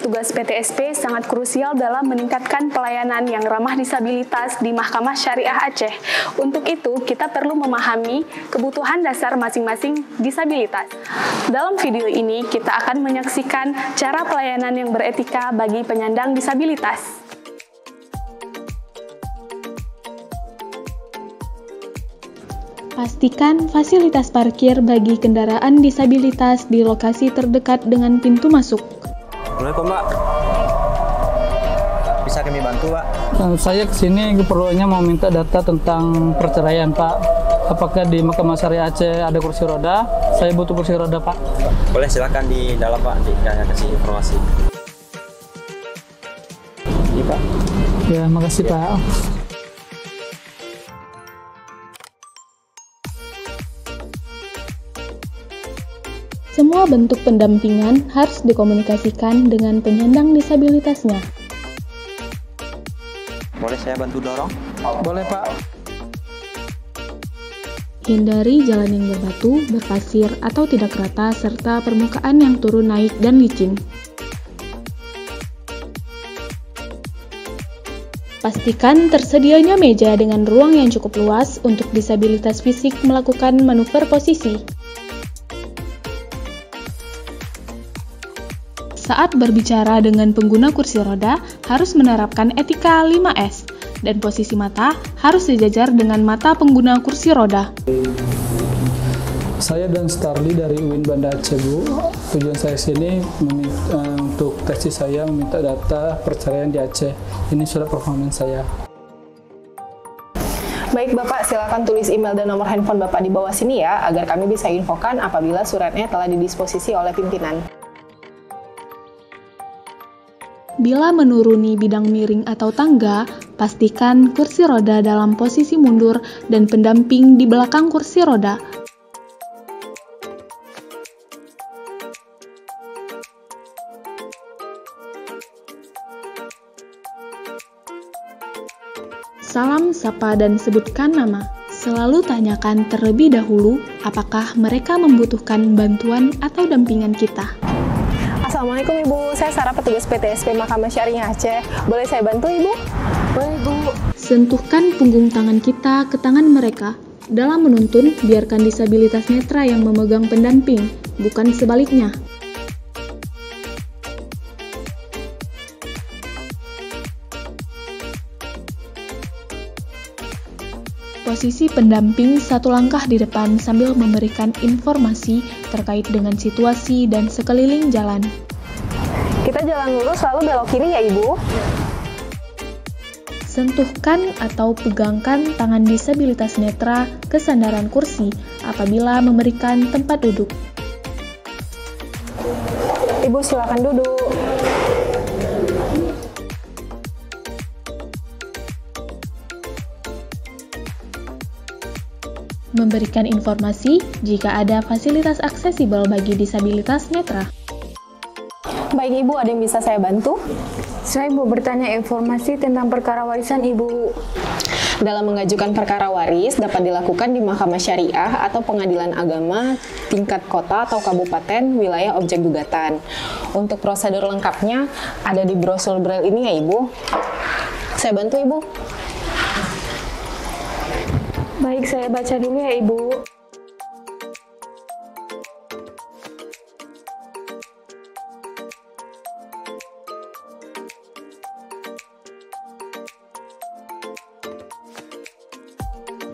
petugas PTSP sangat krusial dalam meningkatkan pelayanan yang ramah disabilitas di Mahkamah Syariah Aceh. Untuk itu, kita perlu memahami kebutuhan dasar masing-masing disabilitas. Dalam video ini, kita akan menyaksikan cara pelayanan yang beretika bagi penyandang disabilitas. Pastikan fasilitas parkir bagi kendaraan disabilitas di lokasi terdekat dengan pintu masuk. Assalamualaikum, Pak. Bisa kami bantu, Pak? Saya kesini keperluannya mau minta data tentang perceraian, Pak. Apakah di Mahkamah Syariah Aceh ada kursi roda? Saya butuh kursi roda, Pak. Boleh, silakan di dalam, Pak. Saya kasih informasi. Iya, Pak. Ya, makasih, Pak. Semua bentuk pendampingan harus dikomunikasikan dengan penyandang disabilitasnya. Boleh saya bantu dorong? Boleh, Pak. Hindari jalan yang berbatu, berpasir, atau tidak rata, serta permukaan yang turun naik dan licin. Pastikan tersedianya meja dengan ruang yang cukup luas untuk disabilitas fisik melakukan manuver posisi. Saat berbicara dengan pengguna kursi roda, harus menerapkan etika 5S, dan posisi mata harus sejajar dengan mata pengguna kursi roda. Saya dan Starly dari UIN Banda Aceh, Bu. Tujuan saya sini untuk tesis saya meminta data perceraian di Aceh. Ini surat performance saya. Baik Bapak, silakan tulis email dan nomor handphone Bapak di bawah sini ya, agar kami bisa infokan apabila suratnya telah didisposisi oleh pimpinan. Bila menuruni bidang miring atau tangga, pastikan kursi roda dalam posisi mundur dan pendamping di belakang kursi roda. Salam sapa dan sebutkan nama. Selalu tanyakan terlebih dahulu apakah mereka membutuhkan bantuan atau dampingan kita. Assalamualaikum Ibu, saya Sarah, petugas PTSP Mahkamah Syariah Aceh. Boleh saya bantu Ibu? Boleh, Bu. Sentuhkan punggung tangan kita ke tangan mereka. Dalam menuntun, biarkan disabilitas netra yang memegang pendamping, bukan sebaliknya. Posisi pendamping satu langkah di depan sambil memberikan informasi terkait dengan situasi dan sekeliling jalan. Kita jalan lurus lalu belok kiri ya Ibu. Sentuhkan atau pegangkan tangan disabilitas netra ke sandaran kursi apabila memberikan tempat duduk. Ibu silakan duduk. Memberikan informasi jika ada fasilitas aksesibel bagi disabilitas netra. Baik Ibu, ada yang bisa saya bantu? Saya mau bertanya informasi tentang perkara warisan Ibu. Dalam mengajukan perkara waris dapat dilakukan di Mahkamah Syariah atau Pengadilan Agama tingkat kota atau kabupaten wilayah objek gugatan. Untuk prosedur lengkapnya ada di brosur braille ini ya Ibu. Saya bantu Ibu. Baik, saya baca dulu ya Ibu.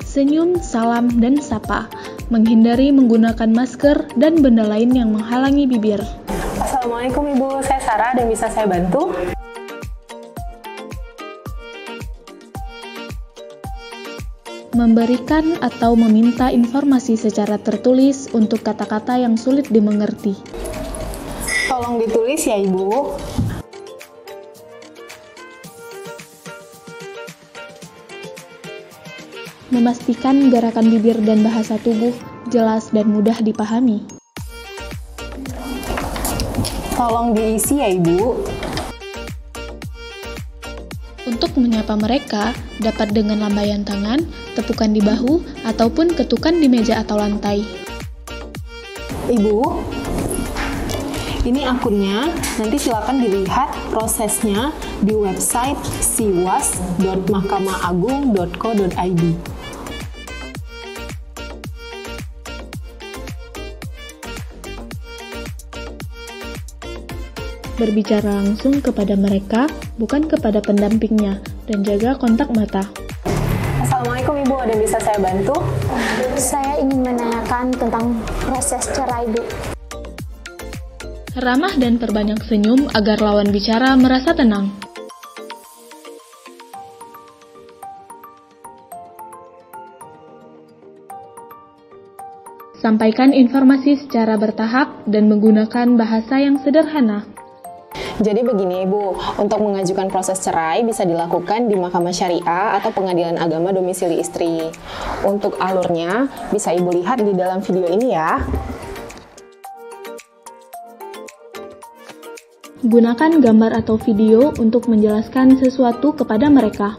Senyum, salam, dan sapa. Menghindari menggunakan masker dan benda lain yang menghalangi bibir. Assalamualaikum Ibu, saya Sarah, dan bisa saya bantu? Memberikan atau meminta informasi secara tertulis untuk kata-kata yang sulit dimengerti. Tolong ditulis ya Ibu. Memastikan gerakan bibir dan bahasa tubuh jelas dan mudah dipahami. Tolong diisi ya Ibu. Untuk menyapa mereka, dapat dengan lambaian tangan, tepukan di bahu, ataupun ketukan di meja atau lantai. Ibu, Ini akunnya, nanti silakan dilihat prosesnya di website siwas.mahkamaagung.co.id. Berbicara langsung kepada mereka, bukan kepada pendampingnya, dan jaga kontak mata. Assalamualaikum Ibu, ada yang bisa saya bantu? Saya ingin menanyakan tentang proses cerai, Bu. Ramah dan perbanyak senyum agar lawan bicara merasa tenang. Sampaikan informasi secara bertahap dan menggunakan bahasa yang sederhana. Jadi begini Ibu, untuk mengajukan proses cerai bisa dilakukan di Mahkamah Syariah atau Pengadilan Agama Domisili Istri. Untuk alurnya bisa Ibu lihat di dalam video ini ya. Gunakan gambar atau video untuk menjelaskan sesuatu kepada mereka.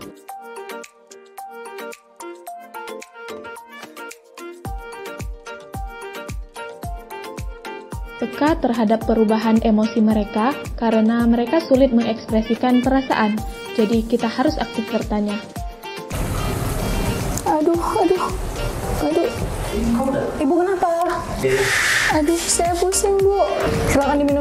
Peka terhadap perubahan emosi mereka karena mereka sulit mengekspresikan perasaan, jadi kita harus aktif bertanya. Aduh. Ibu kenapa? Aduh, saya pusing, Bu. Silakan diminum